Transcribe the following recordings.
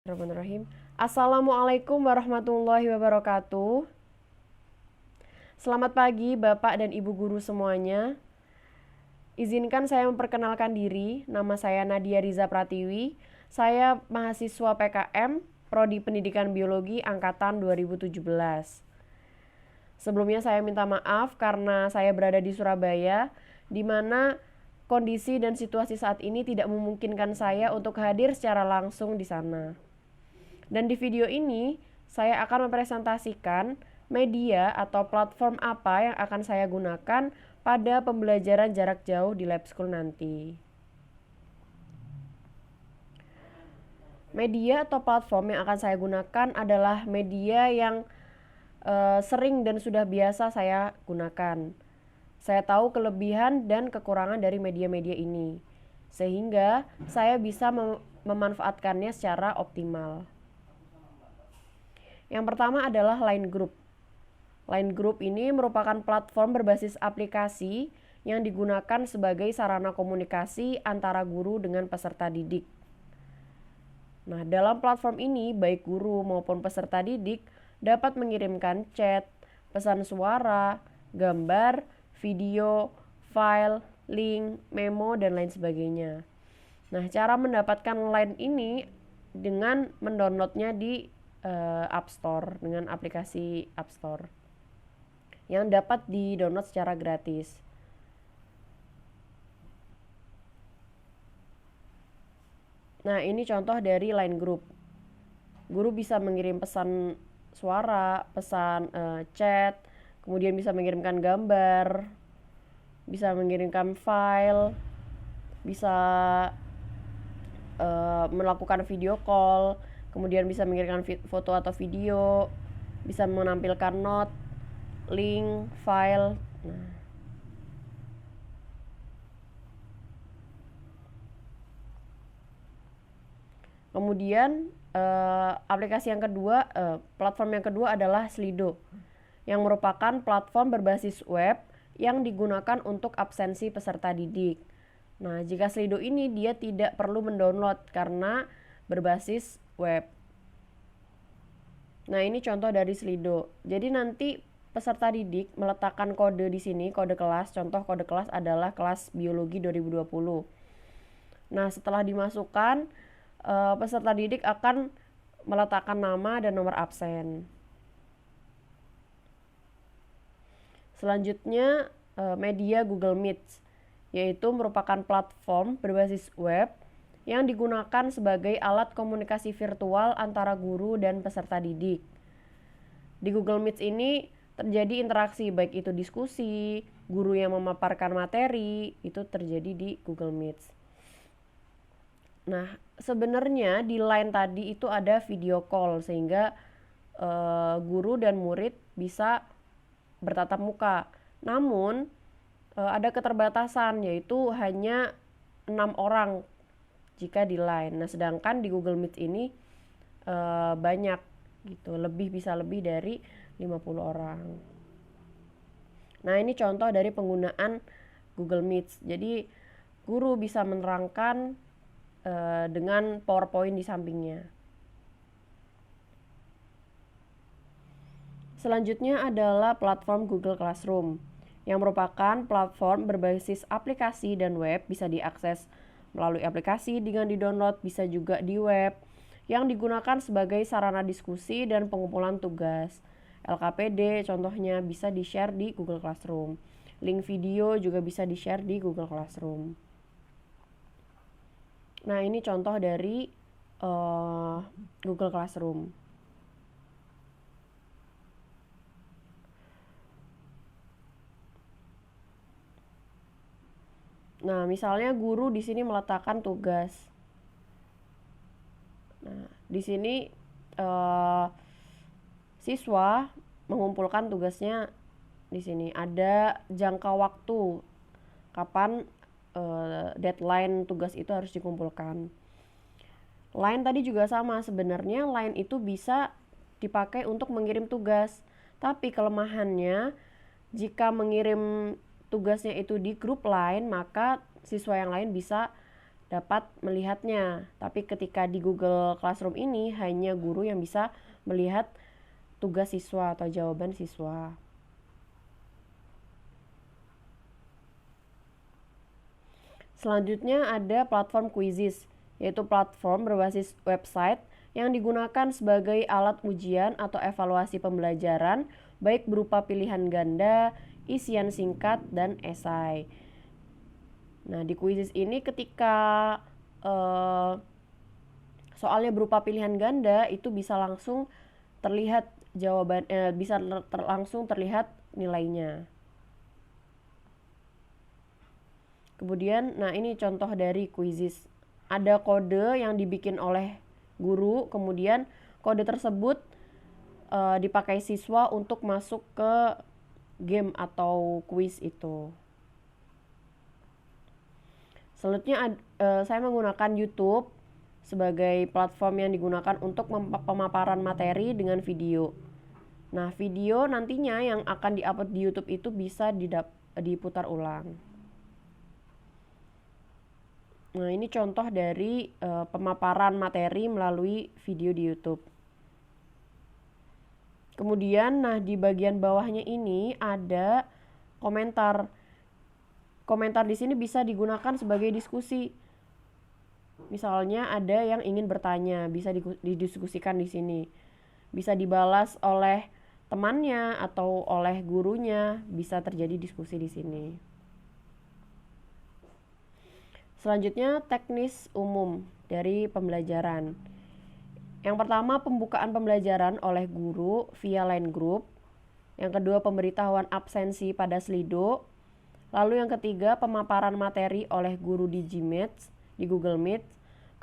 Bismillahirrahmanirrahim. Assalamualaikum warahmatullahi wabarakatuh. Selamat pagi Bapak dan Ibu guru semuanya. Izinkan saya memperkenalkan diri. Nama saya Nadia Riza Pratiwi. Saya mahasiswa PKM Prodi Pendidikan Biologi angkatan 2017. Sebelumnya saya minta maaf karena saya berada di Surabaya, di mana kondisi dan situasi saat ini tidak memungkinkan saya untuk hadir secara langsung di sana. Dan di video ini, saya akan mempresentasikan media atau platform apa yang akan saya gunakan pada pembelajaran jarak jauh di lab school nanti. Media atau platform yang akan saya gunakan adalah media yang sering dan sudah biasa saya gunakan. Saya tahu kelebihan dan kekurangan dari media-media ini, sehingga saya bisa memanfaatkannya secara optimal. Yang pertama adalah Line Group. Line Group ini merupakan platform berbasis aplikasi yang digunakan sebagai sarana komunikasi antara guru dengan peserta didik. Nah, dalam platform ini, baik guru maupun peserta didik dapat mengirimkan chat, pesan suara, gambar, video, file, link, memo, dan lain sebagainya. Nah, cara mendapatkan line ini dengan mendownloadnya di App Store, dengan aplikasi App Store yang dapat di-download secara gratis. Nah, ini contoh dari Line Group. Guru bisa mengirim pesan suara, pesan chat, kemudian bisa mengirimkan gambar, bisa mengirimkan file, bisa melakukan video call, kemudian bisa mengirimkan foto atau video, bisa menampilkan note, link, file. Nah, kemudian aplikasi yang kedua, platform yang kedua adalah Slido, yang merupakan platform berbasis web yang digunakan untuk absensi peserta didik. Nah, jika Slido ini dia tidak perlu mendownload karena berbasis web. Nah, ini contoh dari Slido. Jadi nanti peserta didik meletakkan kode di sini, kode kelas. Contoh kode kelas adalah kelas biologi 2020. Nah, setelah dimasukkan, peserta didik akan meletakkan nama dan nomor absen. Selanjutnya, media Google Meet, yaitu merupakan platform berbasis web yang digunakan sebagai alat komunikasi virtual antara guru dan peserta didik. Di Google Meet ini terjadi interaksi, baik itu diskusi, guru yang memaparkan materi, itu terjadi di Google Meet. Nah, sebenarnya di Line tadi itu ada video call, sehingga guru dan murid bisa bertatap muka. Namun, ada keterbatasan, yaitu hanya 6 orang jika di Line. Nah, sedangkan di Google Meet ini banyak gitu, bisa lebih dari 50 orang. Nah, ini contoh dari penggunaan Google Meet. Jadi, guru bisa menerangkan dengan PowerPoint di sampingnya. Selanjutnya adalah platform Google Classroom, yang merupakan platform berbasis aplikasi dan web, bisa diakses melalui aplikasi dengan di-download, bisa juga di web, yang digunakan sebagai sarana diskusi dan pengumpulan tugas. LKPD contohnya bisa di-share di Google Classroom. Link video juga bisa di-share di Google Classroom. Nah, ini contoh dari Google Classroom. Nah, misalnya guru di sini meletakkan tugas. Nah, di sini siswa mengumpulkan tugasnya di sini. Ada jangka waktu kapan deadline tugas itu harus dikumpulkan. Line tadi juga sama, sebenarnya Line itu bisa dipakai untuk mengirim tugas. Tapi kelemahannya, jika mengirim tugasnya itu di grup Line, maka siswa yang lain bisa dapat melihatnya. Tapi ketika di Google Classroom ini hanya guru yang bisa melihat tugas siswa atau jawaban siswa. Selanjutnya ada platform Quizzes, yaitu platform berbasis website yang digunakan sebagai alat ujian atau evaluasi pembelajaran, baik berupa pilihan ganda, isian singkat, dan esai. Nah, di Quizzes ini ketika soalnya berupa pilihan ganda, itu bisa langsung terlihat jawaban, bisa langsung terlihat nilainya. Kemudian, nah ini contoh dari Quizzes. Ada kode yang dibikin oleh guru, kemudian kode tersebut dipakai siswa untuk masuk ke game atau quiz itu. Selanjutnya saya menggunakan YouTube sebagai platform yang digunakan untuk pemaparan materi dengan video. Nah, video nantinya yang akan diupload di YouTube itu bisa diputar ulang. Nah, ini contoh dari pemaparan materi melalui video di YouTube. Kemudian, nah di bagian bawahnya ini ada komentar. Komentar di sini bisa digunakan sebagai diskusi. Misalnya ada yang ingin bertanya, bisa didiskusikan di sini. Bisa dibalas oleh temannya atau oleh gurunya, bisa terjadi diskusi di sini. Selanjutnya teknis umum dari pembelajaran. Yang pertama, pembukaan pembelajaran oleh guru via line group. Yang kedua, pemberitahuan absensi pada Slido. Lalu yang ketiga, pemaparan materi oleh guru di Gmeet, di Google Meet.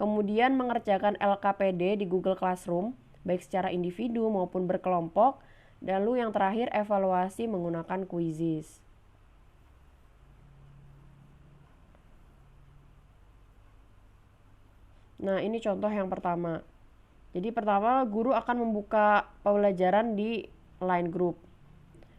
Kemudian mengerjakan LKPD di Google Classroom, baik secara individu maupun berkelompok. Lalu yang terakhir, evaluasi menggunakan quizzes. Nah, ini contoh yang pertama. Jadi pertama, guru akan membuka pembelajaran di line group.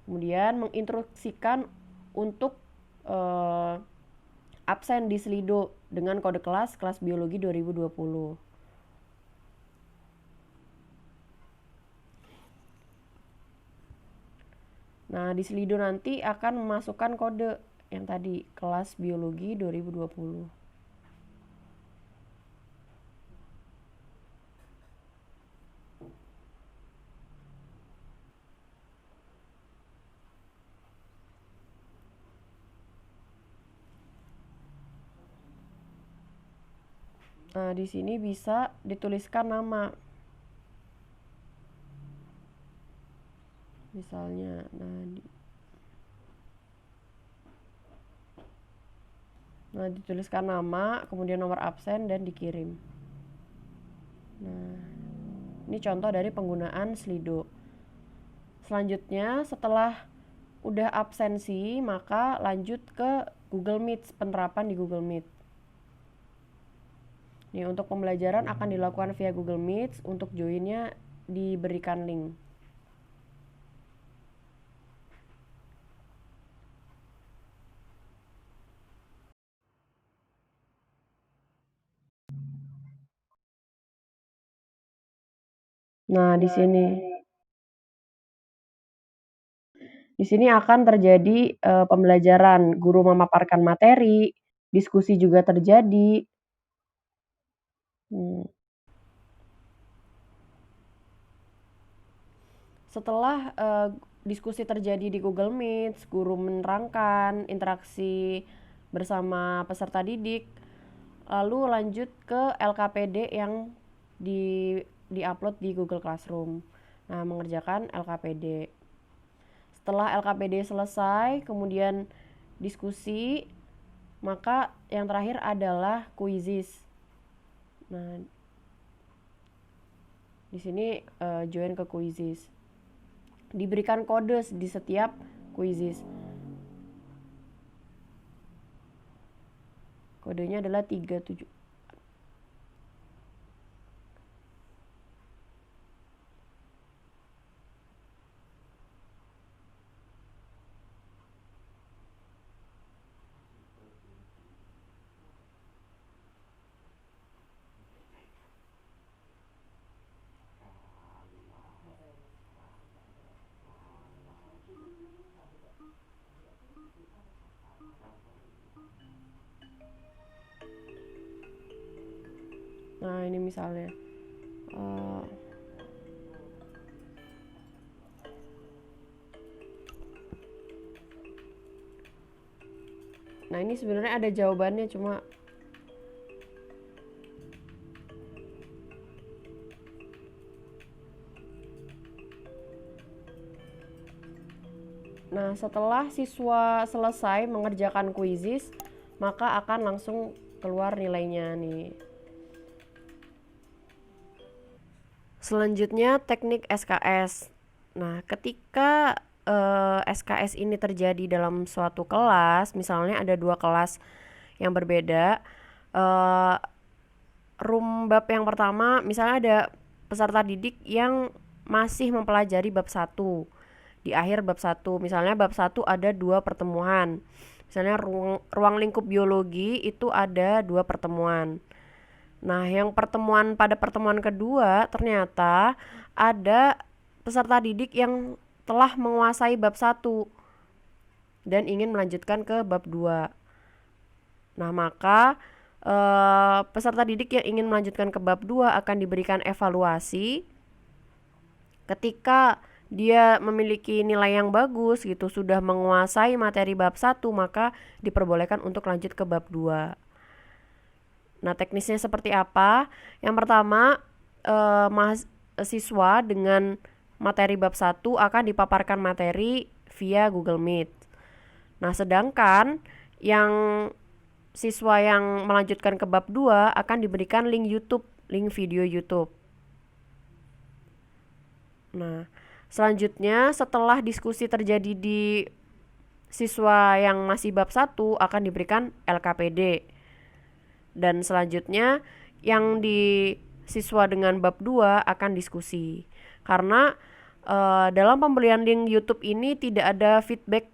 Kemudian menginstruksikan untuk absen di Slido dengan kode kelas biologi 2020. Nah, di Slido nanti akan memasukkan kode yang tadi, kelas biologi 2020. Nah, di sini bisa dituliskan nama. Misalnya, dituliskan nama, kemudian nomor absen dan dikirim. Nah, ini contoh dari penggunaan Slido. Selanjutnya, setelah udah absensi, maka lanjut ke Google Meet, penerapan di Google Meet. Nih, untuk pembelajaran akan dilakukan via Google Meet. Untuk joinnya diberikan link. Nah, di sini akan terjadi pembelajaran. Guru memaparkan materi, diskusi juga terjadi. Setelah diskusi terjadi di Google Meet, guru menerangkan interaksi bersama peserta didik, lalu lanjut ke LKPD yang di-upload di Google Classroom. Nah, mengerjakan LKPD. Setelah LKPD selesai, kemudian diskusi, maka yang terakhir adalah quizzes. Nah, di sini join ke quizzes. Diberikan kode di setiap quizzes. Kodenya adalah 37. Nah, ini misalnya nah ini sebenarnya ada jawabannya, cuma nah setelah siswa selesai mengerjakan kuisis, maka akan langsung keluar nilainya nih. Selanjutnya teknik SKS. Nah, ketika SKS ini terjadi dalam suatu kelas, misalnya ada 2 kelas yang berbeda, bab yang pertama misalnya ada peserta didik yang masih mempelajari bab 1. Di akhir bab 1, misalnya bab 1 ada 2 pertemuan. Misalnya ruang lingkup biologi itu ada 2 pertemuan. Nah, yang pada pertemuan kedua ternyata ada peserta didik yang telah menguasai bab 1 dan ingin melanjutkan ke bab 2. Nah, maka peserta didik yang ingin melanjutkan ke bab 2 akan diberikan evaluasi. Ketika dia memiliki nilai yang bagus gitu, sudah menguasai materi bab 1, maka diperbolehkan untuk lanjut ke bab 2. Nah, teknisnya seperti apa? Yang pertama, mahasiswa dengan materi bab 1 akan dipaparkan materi via Google Meet. Nah, sedangkan yang siswa yang melanjutkan ke bab 2 akan diberikan link video YouTube. Nah, selanjutnya setelah diskusi terjadi di siswa yang masih bab 1 akan diberikan LKPD. Dan selanjutnya yang di siswa dengan bab 2 akan diskusi. Karena dalam pembelian link YouTube ini tidak ada feedback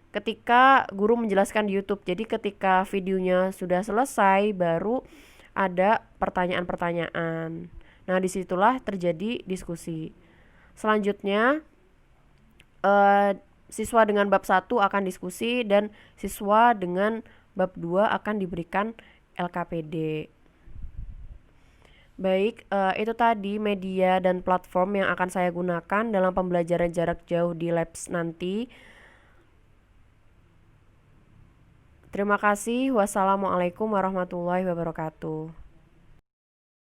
ketika guru menjelaskan di YouTube. Jadi ketika videonya sudah selesai baru ada pertanyaan-pertanyaan. Nah, disitulah terjadi diskusi. Selanjutnya siswa dengan bab 1 akan diskusi dan siswa dengan bab 2 akan diberikan LKPD. Baik, itu tadi media dan platform yang akan saya gunakan dalam pembelajaran jarak jauh di labs nanti. Terima kasih. Wassalamualaikum warahmatullahi wabarakatuh.